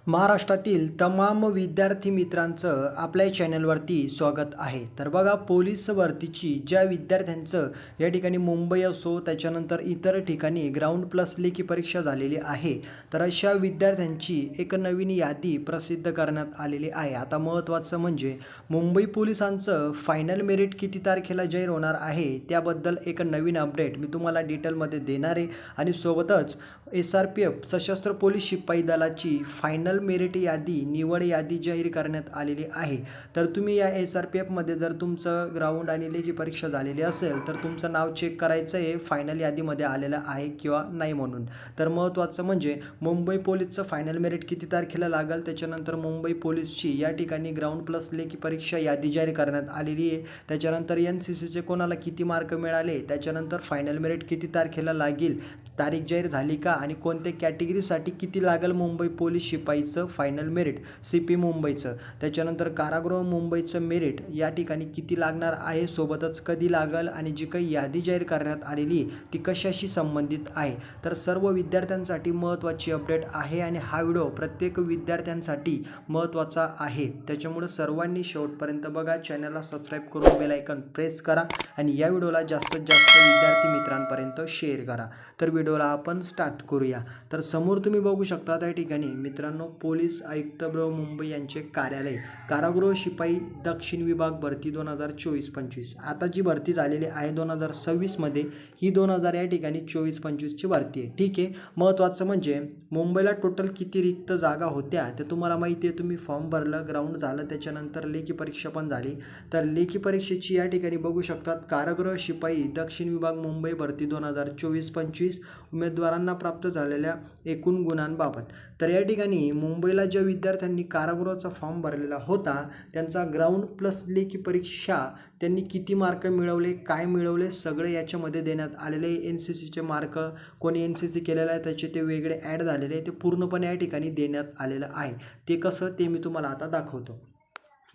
महाराष्ट्रातील तमाम विद्यार्थी मित्रांचं आपल्या चॅनलवरती स्वागत आहे. तर बघा, पोलीस भरतीची ज्या विद्यार्थ्यांचं या ठिकाणी मुंबई असो त्याच्यानंतर इतर ठिकाणी ग्राउंड प्लस लेखी परीक्षा झालेली आहे, तर अशा विद्यार्थ्यांची एक नवीन यादी प्रसिद्ध करण्यात आलेली आहे. आता महत्त्वाचं म्हणजे मुंबई पोलिसांचं फायनल मेरिट किती तारखेला जाहीर होणार आहे त्याबद्दल एक नवीन अपडेट मी तुम्हाला डिटेलमध्ये देणार आहे. आणि सोबतच SRPF सशस्त्र पोलीस शिपाई दलाची फायनल मेरिट यादी निवड यादी जाहीर करण्यात आलेली आहे. तर तुम्ही या SRPFमध्ये जर तुमचं ग्राउंड आणि लेखी परीक्षा झालेली असेल तर तुमचं नाव चेक करायचं आहे फायनल यादीमध्ये आलेलं आहे किंवा नाही म्हणून. तर महत्त्वाचं म्हणजे मुंबई पोलीसचं फायनल मेरिट किती तारखेला लागेल, त्याच्यानंतर मुंबई पोलीसची या ठिकाणी ग्राउंड प्लस लेखी परीक्षा यादी जाहीर करण्यात आलेली आहे. त्याच्यानंतर NCCचे कोणाला किती मार्क मिळाले, त्याच्यानंतर फायनल मेरिट किती तारखेला लागेल, तारीख जाहीर झाली का आणि कोणत्या कॅटेगरीसाठी किती लागेल मुंबई पोलीस शिपाईचं फायनल मेरिट CP मुंबईचं, त्याच्यानंतर कारागृह मुंबईचं मेरिट या ठिकाणी किती लागणार आहे, सोबतच कधी लागेल आणि जी काही यादी जाहीर करण्यात आलेली ती कशाशी संबंधित आहे. तर सर्व विद्यार्थ्यांसाठी महत्त्वाची अपडेट आहे आणि हा व्हिडिओ प्रत्येक विद्यार्थ्यांसाठी महत्त्वाचा आहे. त्याच्यामुळे सर्वांनी शेवटपर्यंत बघा, चॅनलला सबस्क्राईब करून बेल आयकॉन प्रेस करा आणि या व्हिडिओला जास्तीत जास्त विद्यार्थी मित्रांपर्यंत शेअर करा. तर व्हिडिओला आपण स्टार्ट करूया. तर समोर तुम्ही बघू शकता त्या ठिकाणी मित्रांनो, पोलीस आयुक्त मुंबई यांचे कार्यालय, कारागृह शिपाई दक्षिण विभाग भरती 2024-25. आता जी भरती झालेली आहे 2026 मध्ये, ही 2000 या ठिकाणी 24-25ची भरती आहे. ठीक आहे. महत्त्वाचं म्हणजे मुंबईला टोटल किती रिक्त जागा होत्या ते तुम्हाला माहिती आहे. तुम्ही फॉर्म भरलं, ग्राउंड झालं, त्याच्यानंतर लेखी परीक्षा पण झाली. तर लेखी परीक्षेची या ठिकाणी बघू शकतात, कारागृह शिपाई दक्षिण विभाग मुंबई भरती 2024-25 उमेदवारांना प्राप्त झालेल्या एकूण गुणांबाबत. तर या ठिकाणी मुंबईला ज्या विद्यार्थ्यांनी कारागृहाचा फॉर्म भरलेला होता त्यांचा ग्राउंड प्लस लेखी परीक्षा त्यांनी किती मार्क मिळवले, काय मिळवले, सगळे याच्यामध्ये देण्यात आलेले. NCCचे मार्क कोणी NCC केलेलं आहे त्याचे ते वेगळे ॲड झालेले, ते पूर्णपणे या ठिकाणी देण्यात आलेलं आहे. ते कसं ते मी तुम्हाला आता दाखवतो.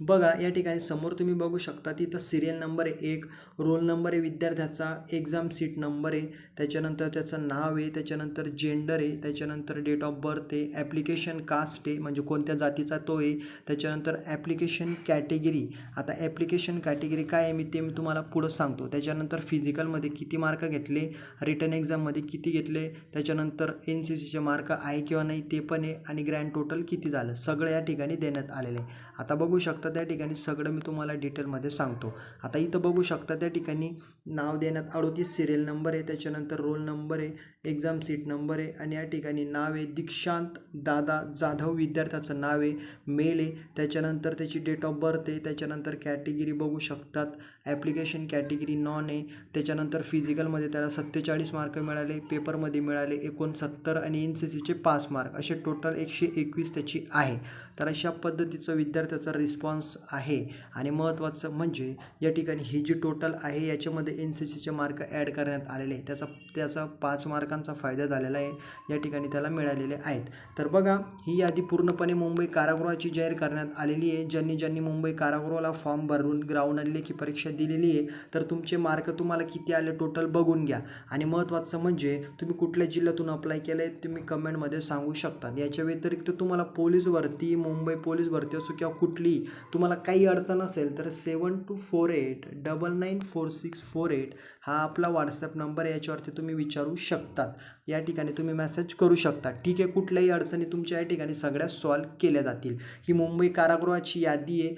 बघा, या ठिकाणी समोर तुम्ही बघू शकता, तिथं सिरियल नंबर आहे, एक रोल नंबर आहे विद्यार्थ्याचा, एक्झाम सीट नंबर आहे, त्याच्यानंतर त्याचं नाव आहे, त्याच्यानंतर जेंडर आहे, त्याच्यानंतर डेट ऑफ बर्थ आहे, ॲप्लिकेशन कास्ट आहे म्हणजे कोणत्या जातीचा तो आहे, त्याच्यानंतर ॲप्लिकेशन कॅटेगरी. आता ॲप्लिकेशन कॅटेगरी काय आहे मी तुम्हाला पुढं सांगतो. त्याच्यानंतर फिजिकलमध्ये किती मार्क घेतले, रिटर्न एक्झाममध्ये किती घेतले, त्याच्यानंतर NCCचे मार्क आहे किंवा नाही ते पण आहे, आणि ग्रँड टोटल किती झालं सगळं या ठिकाणी देण्यात आलेलं आहे. आता बघू शकता त्या ठिकाणी सगळं मी तुम्हाला डिटेलमध्ये सांगतो. आता इथं बघू शकता त्या ठिकाणी नाव देण्यात 38 सिरियल नंबर आहे, त्याच्यानंतर रोल नंबर आहे, एक्झाम सीट नंबर आहे, आणि या ठिकाणी नाव आहे दीक्षांत दादा जाधव विद्यार्थ्याचं नाव आहे, मेल आहे, त्याच्यानंतर त्याची डेट ऑफ बर्थ आहे, त्याच्यानंतर कॅटेगरी बघू शकतात, ॲप्लिकेशन कॅटेगरी नॉन आहे, त्याच्यानंतर फिजिकलमध्ये त्याला 47 मार्क मिळाले, पेपरमध्ये मिळाले 69 आणि NCCचे 5 मार्क, असे टोटल 121 त्याची आहे. तर अशा पद्धतीचं विद्यार्थ्याचा रिस्पॉन्स आहे. आणि महत्त्वाचं म्हणजे या ठिकाणी ही जी टोटल आहे याच्यामध्ये NCCचे मार्क ॲड करण्यात आलेले आहे, त्याचा 5 मार्कांचा फायदा झालेला आहे या ठिकाणी त्याला मिळालेले आहेत. तर बघा, ही यादी पूर्णपणे मुंबई कारागृहाची जाहीर करण्यात आलेली आहे. ज्यांनी मुंबई कारागृहाला फॉर्म भरून ग्राउंड आणि लेखी परीक्षा दिलेली आहे तर तुमचे मार्क तुम्हाला किती आले टोटल बघून घ्या. आणि महत्त्वाचं म्हणजे तुम्ही कुठल्या जिल्ह्यातून अप्लाय केलं आहे तुम्ही कमेंटमध्ये सांगू शकता. याच्या व्यतिरिक्त तुम्हाला पोलीस भरती, मुंबई पोलीस भरती असो किंवा कुठली तुम्हाला काही अडचण असेल तर 7248994648 हा आपला व्हॉट्सॲप नंबर आहे, याच्यावरती तुम्ही विचारू शकतात. या ठिकाणी तुम्ही मेसेज करू शकता. ठीक आहे. कुठल्याही अडचणी तुमच्या या ठिकाणी सगळ्या सॉल्व केल्या जातील. ही मुंबई कारागृहाची यादी आहे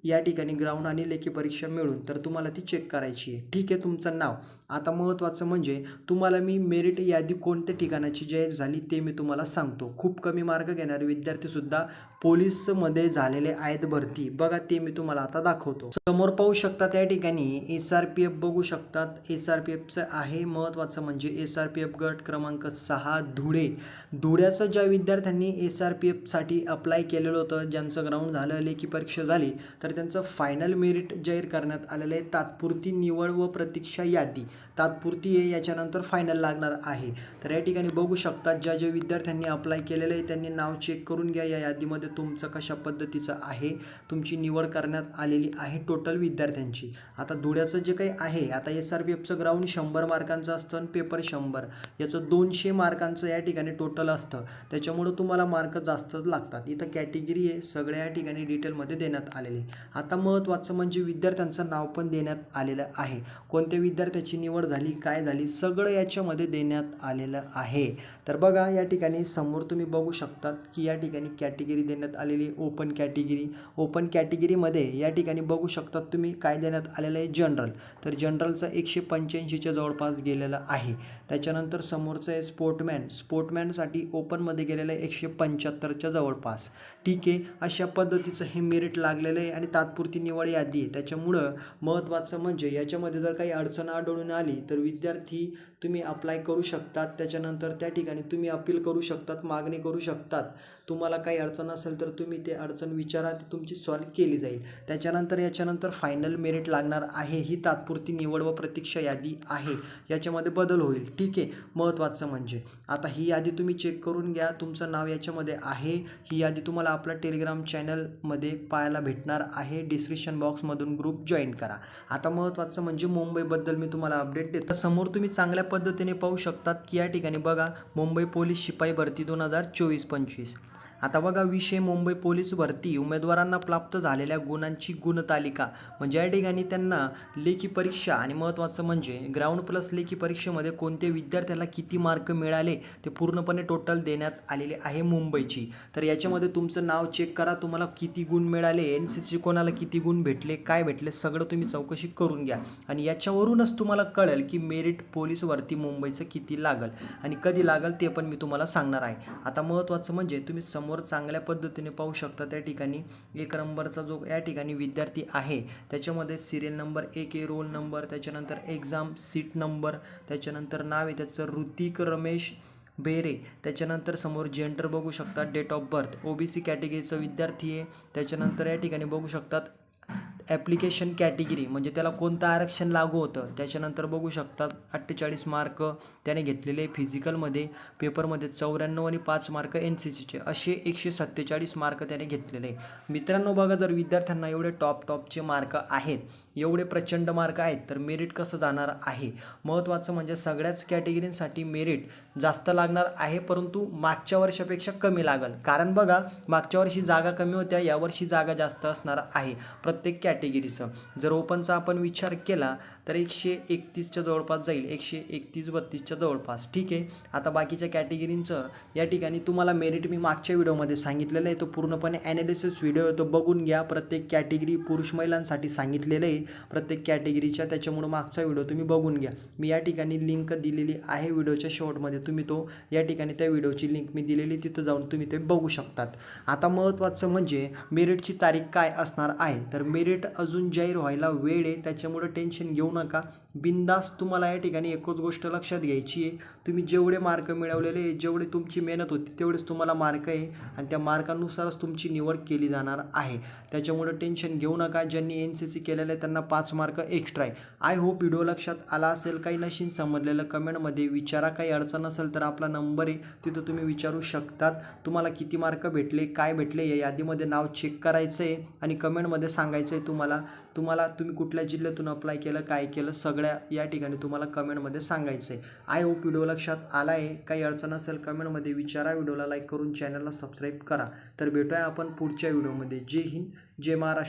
या ठिकाणी ग्राउंड आणि लेखी परीक्षा मिळून, तर तुम्हाला ती चेक करायची आहे. ठीक आहे. तुमचं नाव. आता महत्त्वाचं म्हणजे तुम्हाला मी मेरिट यादी कोणत्या ठिकाणाची जाहीर झाली ते मी तुम्हाला सांगतो. खूप कमी मार्क घेणारे विद्यार्थीसुद्धा पोलीसमध्ये झालेले आहेत भरती. बघा, ते मी तुम्हाला आता दाखवतो. समोर पाहू शकता त्या ठिकाणी SRPF बघू शकतात. SRPFचं आहे. महत्त्वाचं म्हणजे SRPF गट क्रमांक 6 धुळ्याचं ज्या विद्यार्थ्यांनी SRPFसाठी अप्लाय केलेलं होतं, ज्यांचं ग्राउंड झालं, लेखी परीक्षा झाली, तर त्यांचं फायनल मेरिट जाहीर करण्यात आलेलं आहे. तात्पुरती निवड व प्रतीक्षा यादी, तात्पुरती आहे, याच्यानंतर फायनल लागणार आहे. तर या ठिकाणी बघू शकता ज्या विद्यार्थ्यांनी अप्लाय केलेलं आहे त्यांनी नाव चेक करून घ्या. या यादीमध्ये तुमचं कशा पद्धतीचं आहे, तुमची निवड करण्यात आलेली आहे टोटल विद्यार्थ्यांची. आता धुळ्याचं जे काही आहे, आता SRPFचं ग्राउंड 100 मार्कांचं असतं आणि पेपर 100, याचं 200 मार्कांचं या ठिकाणी टोटल असतं. त्याच्यामुळं तुम्हाला मार्क जास्तच लागतात. इथं कॅटेगरी आहे, सगळ्या या ठिकाणी डिटेलमध्ये देण्यात आलेले. आता महत्त्वाचं म्हणजे विद्यार्थ्यांचं नाव पण देण्यात आलेलं आहे. कोणत्या विद्यार्थ्याची निवड झाली, काय झाली, सगळं याच्यामध्ये देण्यात आलेलं आहे. तर बघा या ठिकाणी समोर तुम्ही बघू शकतात की या ठिकाणी कॅटेगरी देण्यात आलेली, ओपन कॅटेगरी. ओपन कॅटेगरीमध्ये या ठिकाणी बघू शकतात तुम्ही काय देण्यात आलेलं आहे, जनरल. तर जनरलचं 185च्या जवळपास गेलेलं आहे. त्याच्यानंतर समोरचं आहे स्पोर्टमॅन. स्पोर्टमॅनसाठी ओपनमध्ये गेलेलं आहे 175च्या जवळपास. ठीक आहे, अशा पद्धतीचं हे मेरिट लागलेलं आहे आणि तात्पुरती निवड यादी आहे. त्याच्यामुळं महत्त्वाचं म्हणजे याच्यामध्ये जर काही अडचण आढळून आली तर विद्यार्थी तुम्ही अप्लाय करू शकतात. त्याच्यानंतर त्या ठिकाणी तुम्ही अपील करू शकतात, मागणी करू शकतात. तुम्हाला काही अडचण असेल तर तुम्ही ते अडचण विचारा, ती तुमची सॉल्व्ह केली जाईल. याच्यानंतर फायनल मेरिट लागणार आहे. ही तात्पुरती निवड व प्रतीक्षा यादी आहे, याच्यामध्ये बदल होईल. ठीक आहे, महत्त्वाचं म्हणजे आता ही यादी तुम्ही चेक करून घ्या, तुमचं नाव याच्यामध्ये आहे. ही यादी तुम्हाला आपल्या टेलिग्राम चॅनलमध्ये पाहायला भेटणार आहे. डिस्क्रिप्शन बॉक्समधून ग्रुप जॉईन करा. आता महत्त्वाचं म्हणजे मुंबईबद्दल मी तुम्हाला अपडेट देतो. समोर तुम्ही चांगल्या पद्धतीने पाहू शकतात की या ठिकाणी बघा मुंबई पोलीस शिपाई भरती 2024-25. आता बघा विषय मुंबई पोलीस भरती उमेदवारांना प्राप्त झालेल्या गुणांची गुणतालिका. म्हणजे या ठिकाणी त्यांना लेखी परीक्षा आणि महत्त्वाचं म्हणजे ग्राउंड प्लस लेखी परीक्षेमध्ये कोणत्या विद्यार्थ्याला किती मार्क मिळाले ते पूर्णपणे टोटल देण्यात आलेले आहे मुंबईची. तर याच्यामध्ये तुमचं नाव चेक करा, तुम्हाला किती गुण मिळाले, NCC कोणाला किती गुण भेटले, काय भेटले, सगळं तुम्ही चौकशी करून घ्या. आणि याच्यावरूनच तुम्हाला कळेल की मेरिट पोलीस भरती मुंबईचं किती लागल आणि कधी लागल ते पण मी तुम्हाला सांगणार आहे. आता महत्त्वाचं म्हणजे तुम्ही समोर चांगल्या पद्धतीने पाहू शकता त्या ठिकाणी 1 नंबरचा जो या ठिकाणी विद्यार्थी आहे त्याच्यामध्ये सिरियल नंबर 1 आहे, रोल नंबर, त्याच्यानंतर एक्झाम सीट नंबर, त्याच्यानंतर नाव आहे त्याचं ऋतिक रमेश बेरे. त्याच्यानंतर समोर जेंडर बघू शकता, डेट ऑफ बर्थ, OBC कॅटेगरीचा विद्यार्थी आहे. त्याच्यानंतर या ठिकाणी बघू शकतात ॲप्लिकेशन कॅटेगरी म्हणजे त्याला कोणतं आरक्षण लागू होतं. त्याच्यानंतर बघू शकतात 48 मार्क त्याने घेतलेले फिजिकलमध्ये, पेपरमध्ये 94 आणि 5 मार्क NCCचे, असे 147 मार्क त्याने घेतलेले. मित्रांनो बघा, जर विद्यार्थ्यांना एवढे टॉपचे मार्क आहेत, एवढे प्रचंड मार्क आहेत, तर मेरिट कसं जाणार आहे. महत्त्वाचं म्हणजे सगळ्याच कॅटेगरींसाठी मेरिट जास्त लागणार आहे, परंतु मागच्या वर्षापेक्षा कमी लागेल. कारण बघा मागच्या वर्षी जागा कमी होत्या, यावर्षी जागा जास्त असणार आहे प्रत्येक कॅटेगरीचं. जर ओपनचा आपण विचार केला तर 131च्या जवळपास जाईल, 131-32च्या जवळपास. ठीक आहे, आता बाकीच्या कॅटेगरींचं या ठिकाणी तुम्हाला मेरिट मी मागच्या व्हिडिओमध्ये सांगितलेलं आहे, तो पूर्णपणे ॲनालिसिस व्हिडिओ आहे, तो बघून घ्या. प्रत्येक कॅटेगरी पुरुष महिलांसाठी सांगितलेलं आहे प्रत्येक कॅटेगरीच्या, त्याच्यामुळं मागचा व्हिडिओ तुम्ही बघून घ्या. मी या ठिकाणी लिंक दिलेली आहे व्हिडिओच्या शेवटमध्ये, तुम्ही तो या ठिकाणी त्या व्हिडिओची लिंक मी दिलेली, तिथं जाऊन तुम्ही ते बघू शकतात. आता महत्त्वाचं म्हणजे मेरिटची तारीख काय असणार आहे. तर मेरिट अजून जाहीर व्हायला वेळ आहे, त्याच्यामुळं टेन्शन घेऊ नका. बिंदास तुम्हाला या ठिकाणी एकच गोष्ट लक्षात घ्यायची आहे, तुम्ही जेवढे मार्क मिळवलेले, जेवढे तुमची मेहनत होती तेवढेच तुम्हाला मार्क आहे आणि त्या मार्कानुसारच तुमची निवड केली जाणार आहे. त्याच्यामुळं टेन्शन घेऊ नका. ज्यांनी NCC केलेलं आहे त्यांना 5 मार्क एक्स्ट्रा आहे. आय होप व्हिडिओ लक्षात आला असेल. काही नशीन समजलेलं कमेंटमध्ये विचारा, काही अडचण असेल तर आपला नंबर आहे तिथं तुम्ही विचारू शकतात. तुम्हाला किती मार्क भेटले, काय भेटले, या यादीमध्ये नाव चेक करायचं आहे आणि कमेंटमध्ये सांगायचं आहे तुम्ही कुठल्या जिल्ह्यातून अप्लाय केलं, काय केलं, सगळ्या या ठिकाणी तुम्हाला कमेंटमध्ये सांगायचं आहे. आय होप व्हिडिओ लक्षात आला आहे. काही अडचण असेल कमेंटमध्ये विचारा. व्हिडिओला लाईक करून चॅनलला सबस्क्राईब करा. तर भेटूया आपण पुढच्या व्हिडिओमध्ये. जय हिंद, जय महाराष्ट्र.